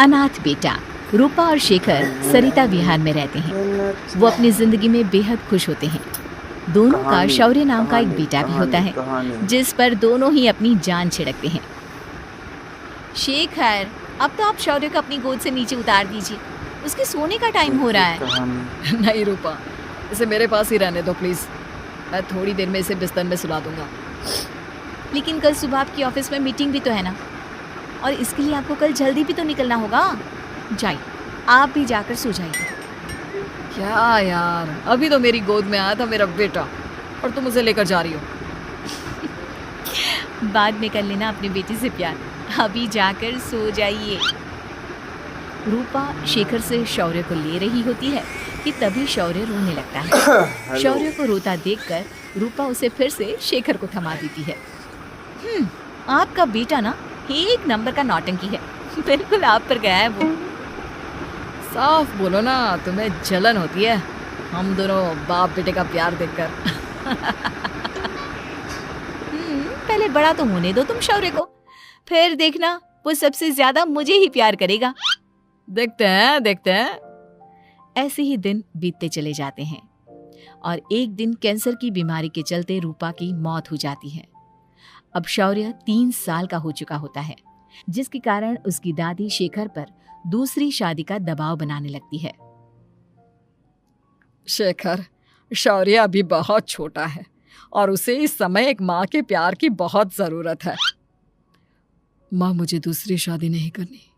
अनाथ बेटा। रूपा और शेखर सरिता विहार में रहते हैं। वो अपनी जिंदगी में बेहद खुश होते हैं। दोनों का शौर्य नाम का एक बेटा भी होता है, जिस पर दोनों ही अपनी जान छिड़कते हैं। शेखर, अब तो आप शौर्य को अपनी गोद से नीचे उतार दीजिए, उसके सोने का टाइम हो रहा है। नहीं रूपा, इसे मेरे पास ही रहने दो प्लीज। मैं थोड़ी देर में इसे बिस्तर में सुला दूंगा। लेकिन कल सुबह आपकी ऑफिस में मीटिंग भी तो है ना, और इसके लिए आपको कल जल्दी भी तो निकलना होगा। जाइए, आप भी जाकर सो जाइए। क्या यार, अभी तो मेरी गोद में आया था मेरा बेटा और तुम उसे लेकर जा रही हो। बाद में कर लेना अपने बेटे से प्यार, अभी जाकर सो जाइए। रूपा शेखर से शौर्य को ले रही होती है कि तभी शौर्य रोने लगता है। शौर्य को रोता देखकर रूपा उसे फिर से शेखर को थमा देती है। आपका बेटा ना एक नंबर का नौटंकी है, बिल्कुल आप पर गया है वो। साफ बोलो ना, तुम्हें जलन होती है हम दोनों बाप बेटे का प्यार देखकर। पहले बड़ा तो होने दो तुम शौर्य को, फिर देखना वो सबसे ज्यादा मुझे ही प्यार करेगा। देखते हैं। ऐसे ही दिन बीतते चले जाते हैं और एक दिन कैंसर की बीमारी के चलते रूपा की मौत हो जाती है। अब शौर्य 3 साल का हो चुका होता है, जिसके कारण उसकी दादी शेखर पर दूसरी शादी का दबाव बनाने लगती है। शेखर, शौर्य अभी बहुत छोटा है और उसे इस समय एक माँ के प्यार की बहुत जरूरत है। माँ, मुझे दूसरी शादी नहीं करनी।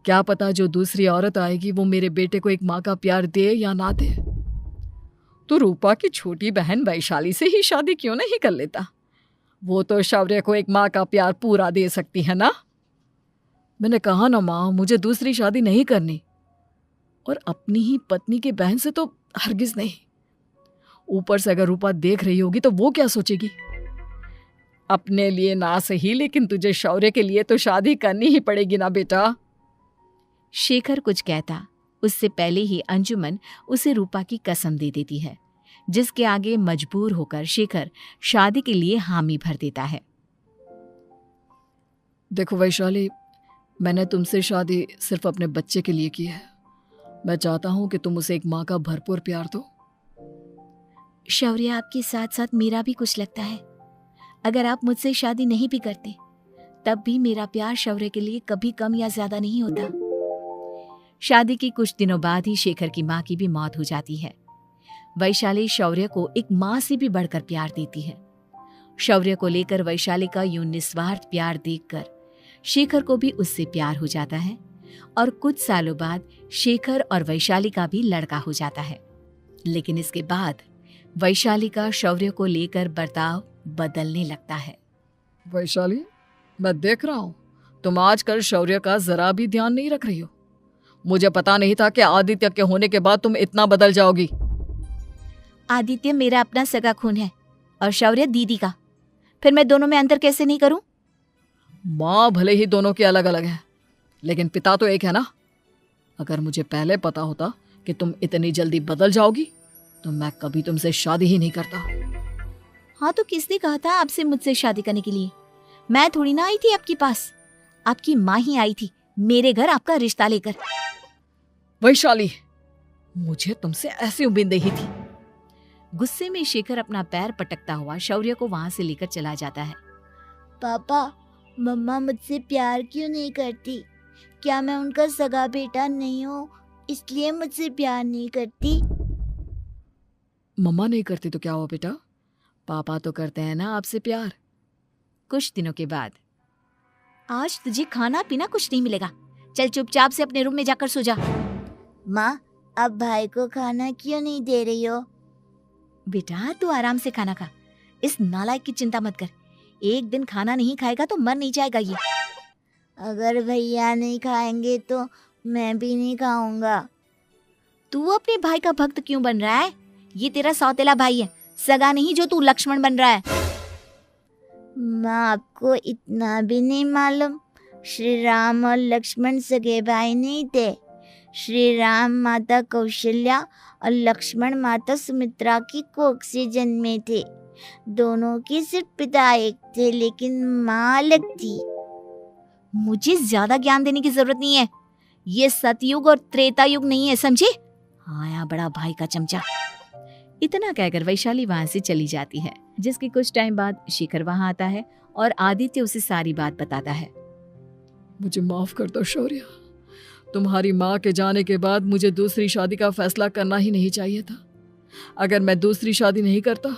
क्या पता जो दूसरी औरत आएगी वो मेरे बेटे को एक माँ का प्यार दे या ना दे। तो रूपा की छोटी बहन वैशाली से ही शादी क्यों नहीं कर लेता? वो तो शौर्य को एक माँ का प्यार पूरा दे सकती है ना। मैंने कहा ना माँ, मुझे दूसरी शादी नहीं करनी, और अपनी ही पत्नी की बहन से तो हरगिज नहीं। ऊपर से अगर रूपा देख रही होगी तो वो क्या सोचेगी? अपने लिए ना सही, लेकिन तुझे शौर्य के लिए तो शादी करनी ही पड़ेगी ना बेटा। शेखर कुछ कहता उससे पहले ही अंजुमन उसे रूपा की कसम दे देती है, जिसके आगे मजबूर होकर शेखर शादी के लिए हामी भर देता है। देखो वैशाली, मैंने तुमसे शादी सिर्फ अपने बच्चे के लिए की है। मैं चाहता हूं कि तुम उसे एक माँ का भरपूर प्यार दो। शौर्य, आपके साथ साथ मेरा भी कुछ लगता है। अगर आप मुझसे शादी नहीं भी करते तब भी मेरा प्यार शौर्य के लिए कभी कम या ज्यादा नहीं होता। शादी के कुछ दिनों बाद ही शेखर की माँ की भी मौत हो जाती है। वैशाली शौर्य को एक माँ से भी बढ़कर प्यार देती है। शौर्य को लेकर वैशाली का यूं निस्वार्थ प्यार देखकर शेखर को भी उससे प्यार हो जाता है और कुछ सालों बाद शेखर और वैशाली का भी लड़का हो जाता है। लेकिन इसके बाद वैशाली का शौर्य को लेकर बर्ताव बदलने लगता है। वैशाली, मैं देख रहा हूँ तुम आजकल शौर्य का जरा भी ध्यान नहीं रख रही हो। मुझे पता नहीं था कि आदित्य के होने के बाद तुम इतना बदल जाओगी। आदित्य मेरा अपना सगा खून है और शौर्य दीदी का, फिर मैं दोनों में अंतर कैसे नहीं करूं? माँ भले ही दोनों की अलग अलग है, लेकिन पिता तो एक है ना। अगर मुझे पहले पता होता कि तुम इतनी जल्दी बदल जाओगी तो मैं कभी तुमसे शादी ही नहीं करता। हाँ, तो किसने कहा था आपसे मुझसे शादी करने के लिए? मैं थोड़ी ना आई थी आपके पास, आपकी माँ ही आई थी मेरे घर आपका रिश्ता लेकर। वैशाली, मुझे तुमसे ऐसी उम्मीद नहीं थी। गुस्से में शेखर अपना पैर पटकता हुआ शौर्य को वहां से लेकर चला जाता है। पापा, मम्मा मुझसे प्यार क्यों नहीं करती? क्या मैं उनका सगा बेटा नहीं हूँ इसलिए मुझसे प्यार नहीं करती? मम्मा नहीं करती तो क्या हुआ बेटा, पापा तो करते हैं ना आपसे प्यार। कुछ दिनों के बाद, आज तुझे खाना पीना कुछ नहीं मिलेगा, चल चुपचाप से अपने रूम में जाकर सो जा। माँ, अब भाई को खाना क्यों नहीं दे रही हो? बेटा तू आराम से खाना खा, इस नालायक की चिंता मत कर। एक दिन खाना नहीं खाएगा तो मर नहीं जाएगा ये। अगर भैया नहीं खाएंगे तो मैं भी नहीं खाऊंगा। तू अपने भाई का भक्त क्यों बन रहा है? ये तेरा सौतेला भाई है, सगा नहीं जो तू लक्ष्मण बन रहा है। माँ, आपको इतना भी नहीं मालूम? श्री राम और लक्ष्मण सगे भाई नहीं थे। श्री राम माता कौशल्या और लक्ष्मण माता सुमित्रा की कोख से जन्मे थे। दोनों के सिर्फ पिता एक थे, लेकिन माँ अलग थी। मुझे ज्यादा ज्ञान देने की जरूरत नहीं है। ये सतयुग और त्रेता युग नहीं है, समझे? आया बड़ा भाई का चमचा। इतना कहकर वैशाली वहां से चली जाती है। जिसके कुछ टाइम बाद शिखर वहां आता है और आदित्य उसे सारी बात बताता है। मुझे माफ कर दो शौर्य, तुम्हारी माँ के जाने के बाद मुझे दूसरी शादी का फैसला करना ही नहीं चाहिए था। अगर मैं दूसरी शादी नहीं करता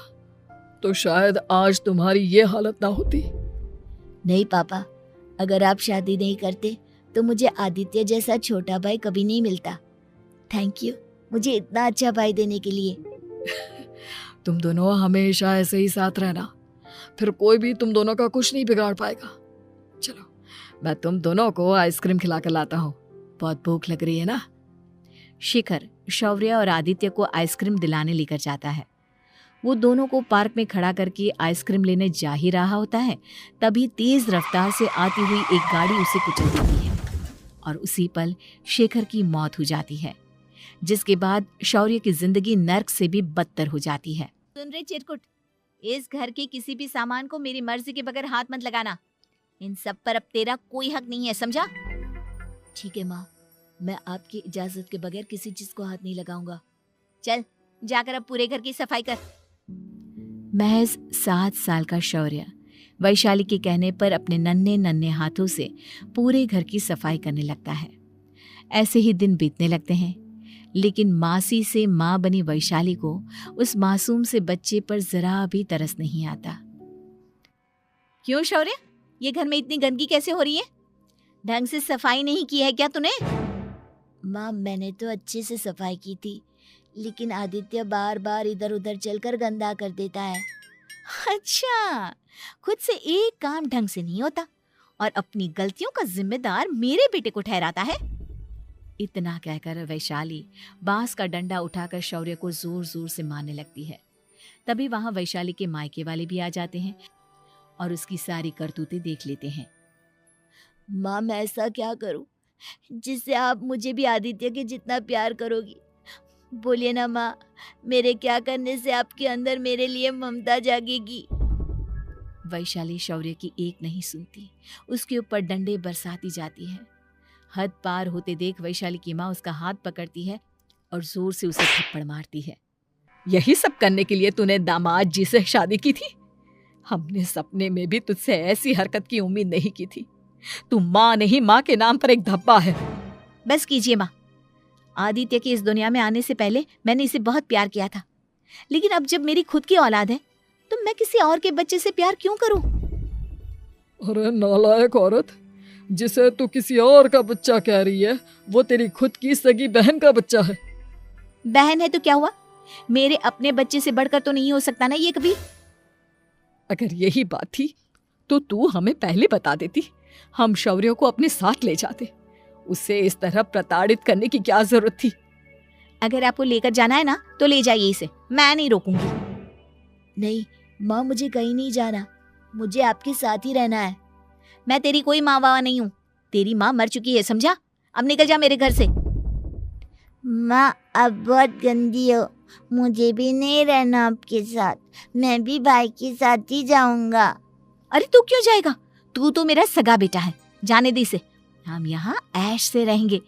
तो शायद आज तुम्हारी ये हालत ना होती। नहीं पापा, अगर आप शादी नहीं करते तो मुझे आदित्य जैसा छोटा भाई कभी नहीं मिलता। थैंक यू मुझे इतना अच्छा भाई देने के लिए। तुम दोनों हमेशा ऐसे ही साथ रहना, फिर कोई भी तुम दोनों का कुछ नहीं बिगाड़ पाएगा। चलो मैं तुम दोनों को आइसक्रीम खिला कर लाता हूँ, बहुत भूख लग रही है ना। शिखर शौर्य और आदित्य को आइसक्रीम दिलाने लेकर जाता है। वो दोनों को पार्क में खड़ा करके आइसक्रीम लेने जा ही रहा होता है, तभी तेज रफ्तार से आती हुई एक गाड़ी उसे कुचल देती है और उसी पल शेखर की मौत हो जाती है, जिसके बाद शौर्य की जिंदगी नर्क से भी बदतर हो जाती है। सुन रहे चिरकुट, इस घर के किसी भी सामान को मेरी मर्जी के बगैर हाथ मत लगाना। इन सब पर अब तेरा कोई हक नहीं है, समझा? ठीक है माँ, मैं आपकी इजाजत के बगैर किसी चीज को हाथ नहीं लगाऊंगा। चल जाकर अब पूरे घर की सफाई कर। महज 7 साल का शौर्य वैशाली के कहने पर अपने नन्हे नन्हे हाथों से पूरे घर की सफाई करने लगता है। ऐसे ही दिन बीतने लगते हैं, लेकिन मासी से माँ बनी वैशाली को उस मासूम से बच्चे पर जरा भी तरस नहीं आता। क्यों शौर्य, ये घर में इतनी गंदगी कैसे हो रही है? ढंग से सफाई नहीं की है क्या तूने? माँ मैंने तो अच्छे से सफाई की थी, लेकिन आदित्य बार बार इधर उधर चलकर गंदा कर देता है। अच्छा, खुद से एक काम ढंग से नहीं होता और अपनी गलतियों का जिम्मेदार मेरे बेटे को ठहराता है। इतना कहकर वैशाली बांस का डंडा उठाकर शौर्य को जोर जोर से मारने लगती है। तभी वहां वैशाली के मायके वाले भी आ जाते हैं और उसकी सारी करतूतें देख लेते हैं। माँ मैं ऐसा क्या करूं जिससे आप मुझे भी आदित्य के जितना प्यार करोगी? बोलिए ना माँ, मेरे क्या करने से आपके अंदर मेरे लिए ममता जागेगी? वैशाली शौर्य की एक नहीं सुनती, उसके ऊपर डंडे बरसाती जाती है। हद पार होते देख वैशाली की माँ उसका हाथ पकड़ती है और जोर से उसे थप्पड़ मारती है। यही सब करने के लिए तूने दामाद जी से शादी की थी? हमने सपने में भी तुझसे ऐसी हरकत की उम्मीद नहीं की थी। तू माँ नहीं, माँ के नाम पर एक धब्बा है। बस कीजिए माँ, आदित्य के इस दुनिया में आने से पहले मैंने इसे बहुत प्यार किया था, लेकिन अब जब मेरी खुद की औलाद है तो मैं किसी और के बच्चे से प्यार क्यों करूं? अरे नालायक औरत, जिसे तू किसी और का बच्चा कह रही है वो तेरी खुद की सगी बहन का बच्चा है। बहन है तो क्या हुआ, मेरे अपने बच्चे से बढ़कर तो नहीं हो सकता ना ये कभी। अगर यही बात थी तो तू हमें पहले बता देती, हम शौर्य को अपने साथ ले जाते। उसे इस तरह प्रताड़ित करने की क्या जरूरत थी? अगर आपको लेकर जाना है ना तो ले जाइए इसे, मैं नहीं रोकूंगी। नहीं माँ, मुझे कहीं नहीं जाना, मुझे आपके साथ ही रहना है। मैं तेरी कोई माँ बाबा नहीं हूँ, तेरी माँ मर चुकी है, समझा? अब निकल जा मेरे घर से। माँ अब बहुत गंदी हो, मुझे भी नहीं रहना आपके साथ, मैं भी भाई के साथ ही जाऊंगा। अरे तू क्यों जाएगा, तू तो मेरा सगा बेटा है, जाने दे इसे। हम यहाँ ऐश से रहेंगे,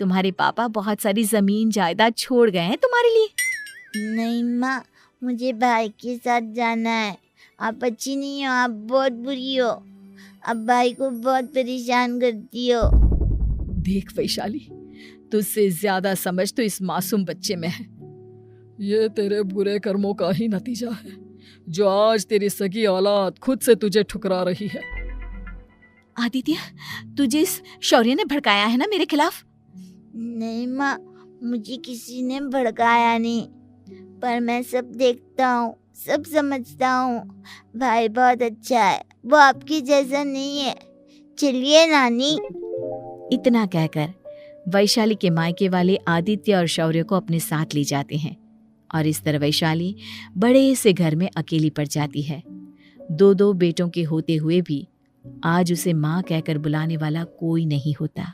तुम्हारे पापा बहुत सारी जमीन जायदाद छोड़ गए हैं तुम्हारे लिए। नहीं माँ, मुझे भाई के साथ जाना है। आप अच्छी नहीं हो, आप बहुत बुरी हो, आप भाई को बहुत परेशान करती हो। देख वैशाली, तुझसे ज्यादा समझ तो इस मासूम बच्चे में है। ये तेरे बुरे कर्मों का ही नतीजा है जो आज तेरी सगी औलाद खुद से तुझे ठुकरा रही है। आदित्य, तुझे इस शौर्य ने भड़काया है ना मेरे खिलाफ? नहीं माँ, मुझे किसी ने भड़काया नहीं, पर मैं सब देखता हूँ, सब समझता हूँ। भाई बहुत अच्छा है, वो आपकी जैसा नहीं है। चलिए नानी। इतना कहकर वैशाली के मायके वाले आदित्य और शौर्य को अपने साथ ले जाते हैं और इस तरह वैशाली बड़े से घर में अकेली पड़ जाती है। 2 बेटों के होते हुए भी आज उसे माँ कहकर बुलाने वाला कोई नहीं होता।